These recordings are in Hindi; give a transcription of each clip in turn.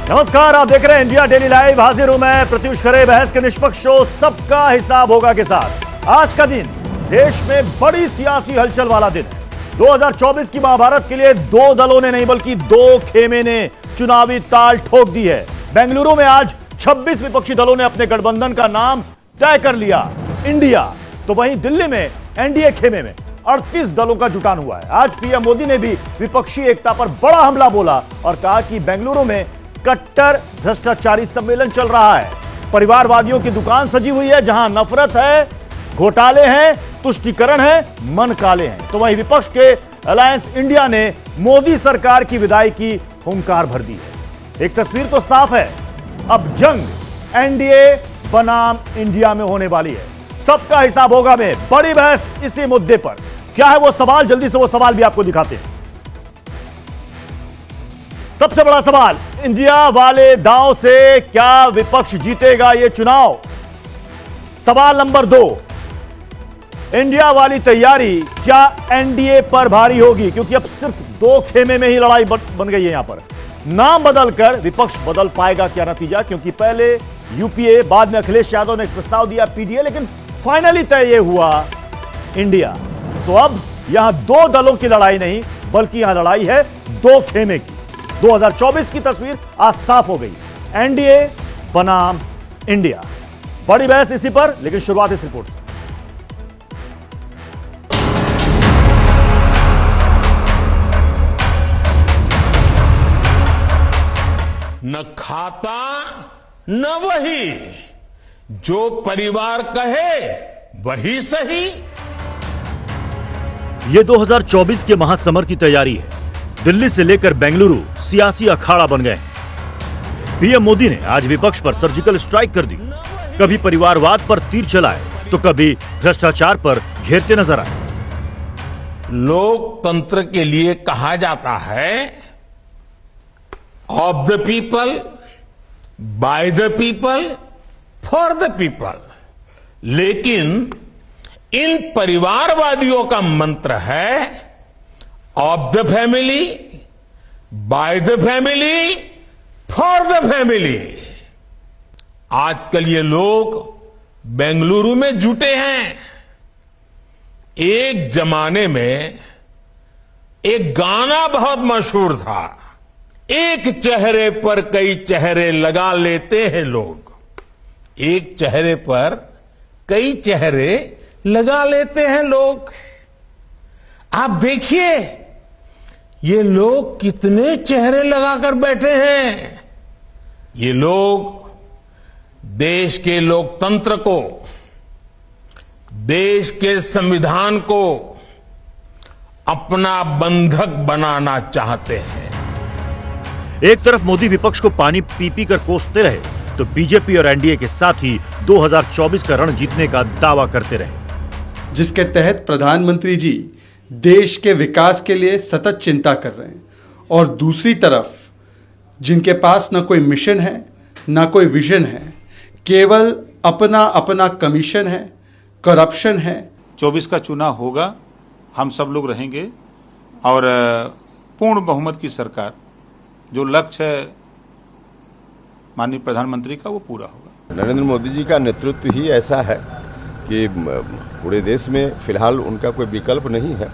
नमस्कार, आप देख रहे हैं इंडिया डेली लाइव। हाजिर हूं मैं प्रत्युष खरे बहस के निष्पक्ष शो सबका हिसाब होगा के साथ। आज का दिन देश में बड़ी सियासी हलचल वाला दिन है। 2024 की महाभारत के लिए दो दलों ने नहीं बल्कि दो खेमे ने चुनावी ताल ठोक दी है। बेंगलुरु में आज 26 विपक्षी दलों ने अपने गठबंधन का नाम तय कर लिया, इंडिया। तो वहीं दिल्ली में एनडीए खेमे में 38 दलों का जुटान हुआ है। आज पीएम मोदी ने भी विपक्षी एकता पर बड़ा हमला बोला और कहा कि बेंगलुरु में कट्टर भ्रष्टाचारी सम्मेलन चल रहा है। परिवारवादियों की दुकान सजी हुई है, जहां नफरत है, घोटाले हैं, तुष्टीकरण है, मन काले हैं। तो वहीं विपक्ष के अलायंस इंडिया ने मोदी सरकार की विदाई की हुंकार भर दी है। एक तस्वीर तो साफ है, अब जंग एनडीए बनाम इंडिया में होने वाली है। सबका हिसाब होगा में बड़ी बहस इसी मुद्दे पर। क्या है वो सवाल, जल्दी से वो सवाल भी आपको दिखाते हैं। सबसे बड़ा सवाल, इंडिया वाले दांव से क्या विपक्ष जीतेगा ये चुनाव? सवाल नंबर 2, इंडिया वाली तैयारी क्या एनडीए पर भारी होगी? क्योंकि अब सिर्फ दो खेमे में ही लड़ाई बन गई है। यहां पर नाम बदलकर विपक्ष बदल पाएगा क्या नतीजा? क्योंकि पहले यूपीए, बाद में अखिलेश यादव ने एक प्रस्ताव दिया पीडीए, लेकिन फाइनली तय ये हुआ इंडिया। तो अब यहां दो दलों की लड़ाई नहीं बल्कि यहां लड़ाई है दो खेमे की। 2024 की तस्वीर आज साफ हो गई, एनडीए बनाम इंडिया। बड़ी बहस इसी पर, लेकिन शुरुआत इस रिपोर्ट से। न खाता न वही, जो परिवार कहे वही सही। यह 2024 के महासमर की तैयारी है। दिल्ली से लेकर बेंगलुरु सियासी अखाड़ा बन गए हैं। पीएम मोदी ने आज विपक्ष पर सर्जिकल स्ट्राइक कर दी। कभी परिवारवाद पर तीर चलाए तो कभी भ्रष्टाचार पर घेरते नजर आए। लोकतंत्र के लिए कहा जाता है of the people, by the people, for the people. लेकिन इन परिवारवादियों का मंत्र है of the family, by the family, for the family. आजकल ये लोग बेंगलुरु में जुटे हैं। एक जमाने में एक गाना बहुत मशहूर था, एक चेहरे पर कई चेहरे लगा लेते हैं लोग। एक चेहरे पर कई चेहरे लगा लेते हैं लोग। आप देखिए ये लोग कितने चेहरे लगाकर बैठे हैं। ये लोग देश के लोकतंत्र को, देश के संविधान को अपना बंधक बनाना चाहते हैं। एक तरफ मोदी विपक्ष को पानी पी पी कर कोसते रहे, तो बीजेपी और एनडीए के साथ ही 2024 का रण जीतने का दावा करते रहे, जिसके तहत प्रधानमंत्री जी देश के विकास के लिए सतत चिंता कर रहे हैं। और दूसरी तरफ जिनके पास न कोई मिशन है न कोई विजन है, केवल अपना अपना कमीशन है, करप्शन है। 24 का चुनाव होगा, हम सब लोग रहेंगे और पूर्ण बहुमत की सरकार, जो लक्ष्य है माननीय प्रधानमंत्री का, वो पूरा होगा। नरेंद्र मोदी जी का नेतृत्व ही ऐसा है कि पूरे देश में फिलहाल उनका कोई विकल्प नहीं है।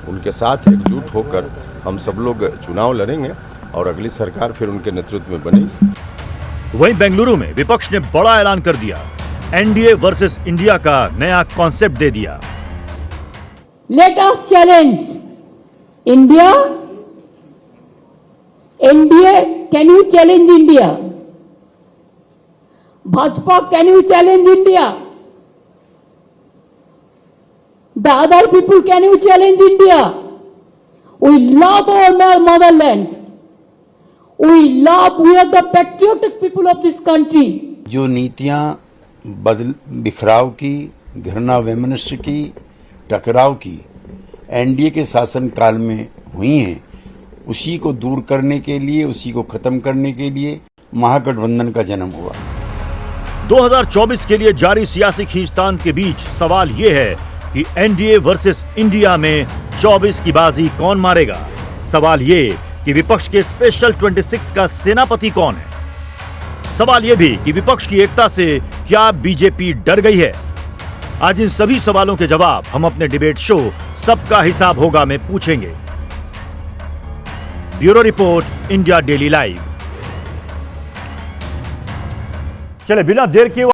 उनके साथ एकजुट होकर हम सब लोग चुनाव लड़ेंगे और अगली सरकार फिर उनके नेतृत्व में बनेगी। वहीं बेंगलुरु में विपक्ष ने बड़ा ऐलान कर दिया, एनडीए वर्सेस इंडिया का नया कॉन्सेप्ट दे दिया। Let us challenge India, NDA can you challenge India, Bhajpa can you challenge India, the other people can you challenge India? We love our motherland. We are the patriotic people of this country. जो नीतियां बिखराव की, घृणा वैमनस्य की, टकराव की एनडीए के शासन काल में हुई हैं, उसी को दूर करने के लिए, उसी को खत्म करने के लिए महागठबंधन का जन्म हुआ। 2024 के लिए जारी सियासी खींचतान के बीच सवाल यह है कि एनडीए वर्सेस इंडिया में 24 की बाजी कौन मारेगा। सवाल यह कि विपक्ष के स्पेशल 26 का सेनापति कौन है। सवाल यह भी कि विपक्ष की एकता से क्या बीजेपी डर गई है? आज इन सभी सवालों के जवाब हम अपने डिबेट शो सबका हिसाब होगा में पूछेंगे। Bureau report, India daily live. चले बिना देर किए